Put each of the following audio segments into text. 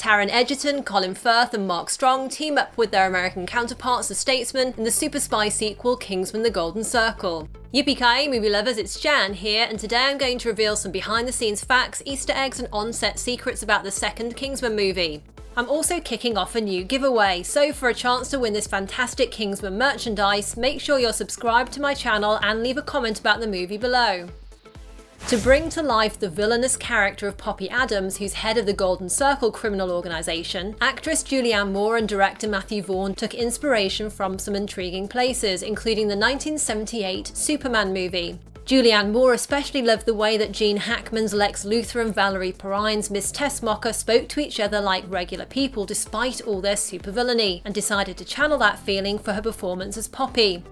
Taron Egerton, Colin Firth and Mark Strong team up with their American counterparts the Statesman in the super spy sequel Kingsman The Golden Circle. Yippee-ki-yay, movie lovers, it's Jan here, and today I'm going to reveal some behind-the-scenes facts, Easter eggs and on-set secrets about the second Kingsman movie. I'm also kicking off a new giveaway, so for a chance to win this fantastic Kingsman merchandise, make sure you're subscribed to my channel and leave a comment about the movie below. To bring to life the villainous character of Poppy Adams, who's head of the Golden Circle criminal organisation, actress Julianne Moore and director Matthew Vaughn took inspiration from some intriguing places, including the 1978 Superman movie. Julianne Moore especially loved the way that Gene Hackman's Lex Luthor and Valerie Perine's Miss Tessmacher spoke to each other like regular people despite all their supervillainy, and decided to channel that feeling for her performance as Poppy.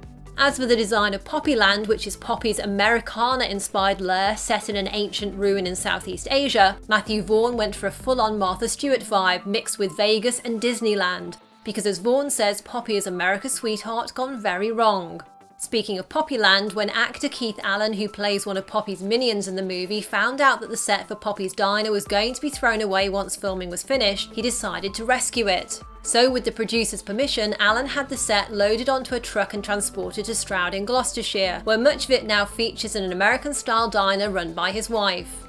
As for the design of Poppyland, which is Poppy's Americana-inspired lair set in an ancient ruin in Southeast Asia, Matthew Vaughn went for a full-on Martha Stewart vibe mixed with Vegas and Disneyland, because as Vaughn says, Poppy is America's sweetheart gone very wrong. Speaking of Poppyland, when actor Keith Allen, who plays one of Poppy's minions in the movie, found out that the set for Poppy's diner was going to be thrown away once filming was finished, he decided to rescue it. So with the producer's permission, Allen had the set loaded onto a truck and transported to Stroud in Gloucestershire, where much of it now features in an American-style diner run by his wife.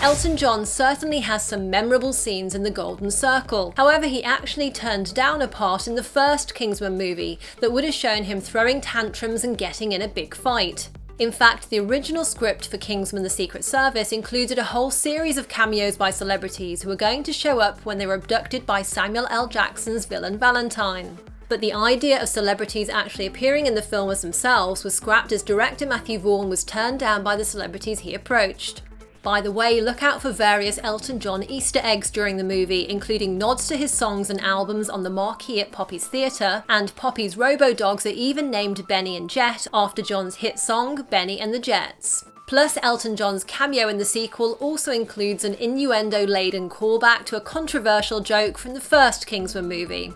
Elton John certainly has some memorable scenes in The Golden Circle. However, he actually turned down a part in the first Kingsman movie that would have shown him throwing tantrums and getting in a big fight. In fact, the original script for Kingsman The Secret Service included a whole series of cameos by celebrities who were going to show up when they were abducted by Samuel L. Jackson's villain Valentine. But the idea of celebrities actually appearing in the film as themselves was scrapped as director Matthew Vaughn was turned down by the celebrities he approached. By the way, look out for various Elton John Easter eggs during the movie, including nods to his songs and albums on the marquee at Poppy's Theatre, and Poppy's robo-dogs are even named Benny and Jet after John's hit song Benny and the Jets. Plus, Elton John's cameo in the sequel also includes an innuendo-laden callback to a controversial joke from the first Kingsman movie.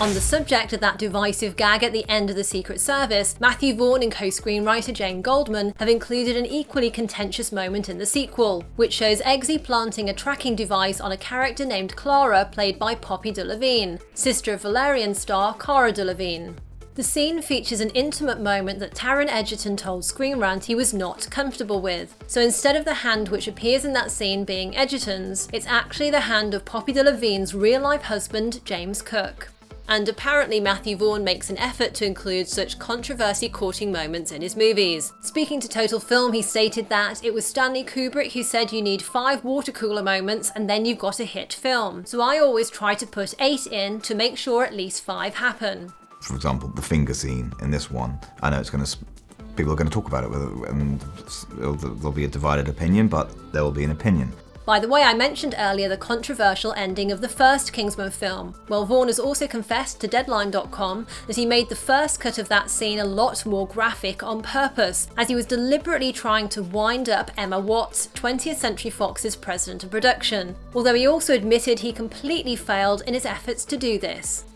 On the subject of that divisive gag at the end of The Secret Service, Matthew Vaughn and co-screenwriter Jane Goldman have included an equally contentious moment in the sequel, which shows Eggsy planting a tracking device on a character named Clara, played by Poppy Delivingne, sister of Valerian star Cara Delevingne. The scene features an intimate moment that Taron Egerton told Screen Rant he was not comfortable with. So instead of the hand which appears in that scene being Egerton's, it's actually the hand of Poppy Delivigne's real-life husband, James Cook. And apparently Matthew Vaughn makes an effort to include such controversy-courting moments in his movies. Speaking to Total Film, he stated that it was Stanley Kubrick who said you need 5 water cooler moments and then you've got a hit film. So I always try to put 8 in to make sure at least 5 happen. For example, the finger scene in this one, I know people are going to talk about it, and there'll be a divided opinion, but there will be an opinion. By the way, I mentioned earlier the controversial ending of the first Kingsman film. Well, Vaughn has also confessed to Deadline.com that he made the first cut of that scene a lot more graphic on purpose, as he was deliberately trying to wind up Emma Watts, 20th Century Fox's president of production, although he also admitted he completely failed in his efforts to do this.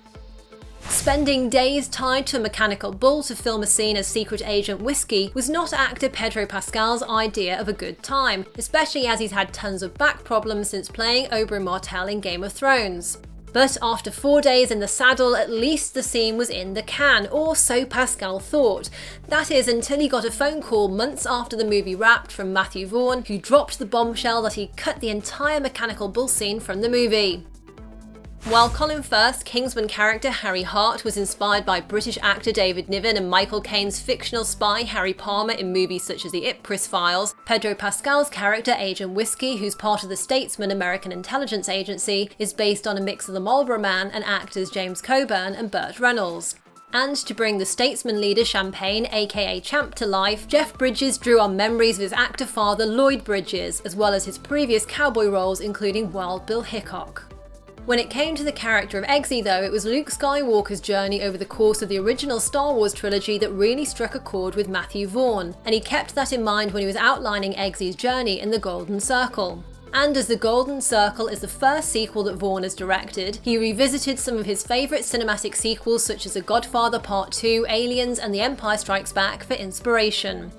Spending days tied to a mechanical bull to film a scene as Secret Agent Whiskey was not actor Pedro Pascal's idea of a good time, especially as he's had tons of back problems since playing Oberyn Martell in Game of Thrones. But after 4 days in the saddle, at least the scene was in the can, or so Pascal thought. That is, until he got a phone call months after the movie wrapped from Matthew Vaughn, who dropped the bombshell that he cut the entire mechanical bull scene from the movie. While Colin Firth's Kingsman character Harry Hart was inspired by British actor David Niven and Michael Caine's fictional spy Harry Palmer in movies such as The Ipcris Files, Pedro Pascal's character Agent Whiskey, who's part of the Statesman American intelligence agency, is based on a mix of the Marlboro Man and actors James Coburn and Burt Reynolds. And to bring the Statesman leader Champagne, aka Champ, to life, Jeff Bridges drew on memories of his actor father Lloyd Bridges, as well as his previous cowboy roles including Wild Bill Hickok. When it came to the character of Eggsy though, it was Luke Skywalker's journey over the course of the original Star Wars trilogy that really struck a chord with Matthew Vaughn, and he kept that in mind when he was outlining Eggsy's journey in The Golden Circle. And as The Golden Circle is the first sequel that Vaughn has directed, he revisited some of his favourite cinematic sequels such as The Godfather Part 2, Aliens and The Empire Strikes Back for inspiration.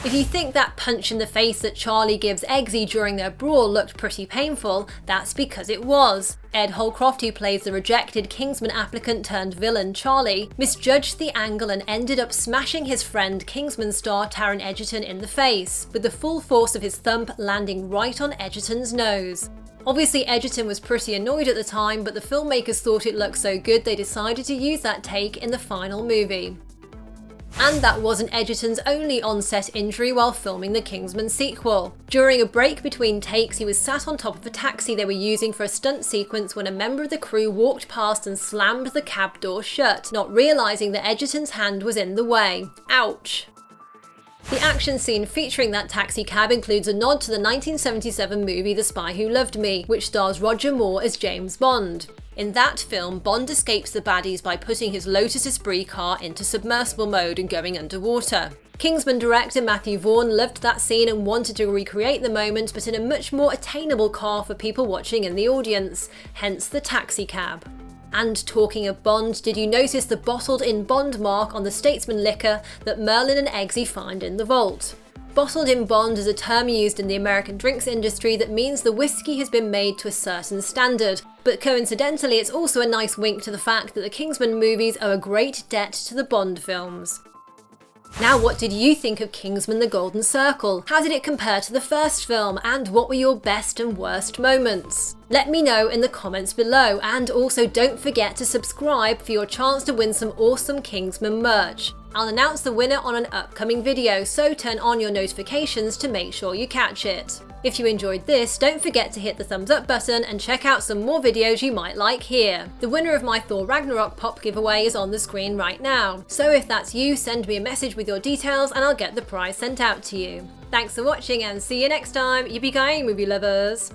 If you think that punch in the face that Charlie gives Eggsy during their brawl looked pretty painful, that's because it was. Ed Holcroft, who plays the rejected Kingsman applicant turned villain Charlie, misjudged the angle and ended up smashing his friend Kingsman star Taron Egerton in the face, with the full force of his thump landing right on Egerton's nose. Obviously Egerton was pretty annoyed at the time, but the filmmakers thought it looked so good they decided to use that take in the final movie. And that wasn't Egerton's only on-set injury while filming the Kingsman sequel. During a break between takes, he was sat on top of a taxi they were using for a stunt sequence when a member of the crew walked past and slammed the cab door shut, not realising that Egerton's hand was in the way. Ouch. The action scene featuring that taxi cab includes a nod to the 1977 movie The Spy Who Loved Me, which stars Roger Moore as James Bond. In that film, Bond escapes the baddies by putting his Lotus Esprit car into submersible mode and going underwater. Kingsman director Matthew Vaughn loved that scene and wanted to recreate the moment, but in a much more attainable car for people watching in the audience, hence the taxi cab. And talking of Bond, did you notice the bottled-in Bond mark on the Statesman liquor that Merlin and Eggsy find in the vault? Bottled-in Bond is a term used in the American drinks industry that means the whiskey has been made to a certain standard, but coincidentally it's also a nice wink to the fact that the Kingsman movies owe a great debt to the Bond films. Now, what did you think of Kingsman The Golden Circle? How did it compare to the first film, and what were your best and worst moments? Let me know in the comments below, and also don't forget to subscribe for your chance to win some awesome Kingsman merch. I'll announce the winner on an upcoming video, so turn on your notifications to make sure you catch it. If you enjoyed this, don't forget to hit the thumbs up button and check out some more videos you might like here. The winner of my Thor Ragnarok pop giveaway is on the screen right now, so if that's you, send me a message with your details and I'll get the prize sent out to you. Thanks for watching and see you next time. Yippee-ki-yay, movie lovers!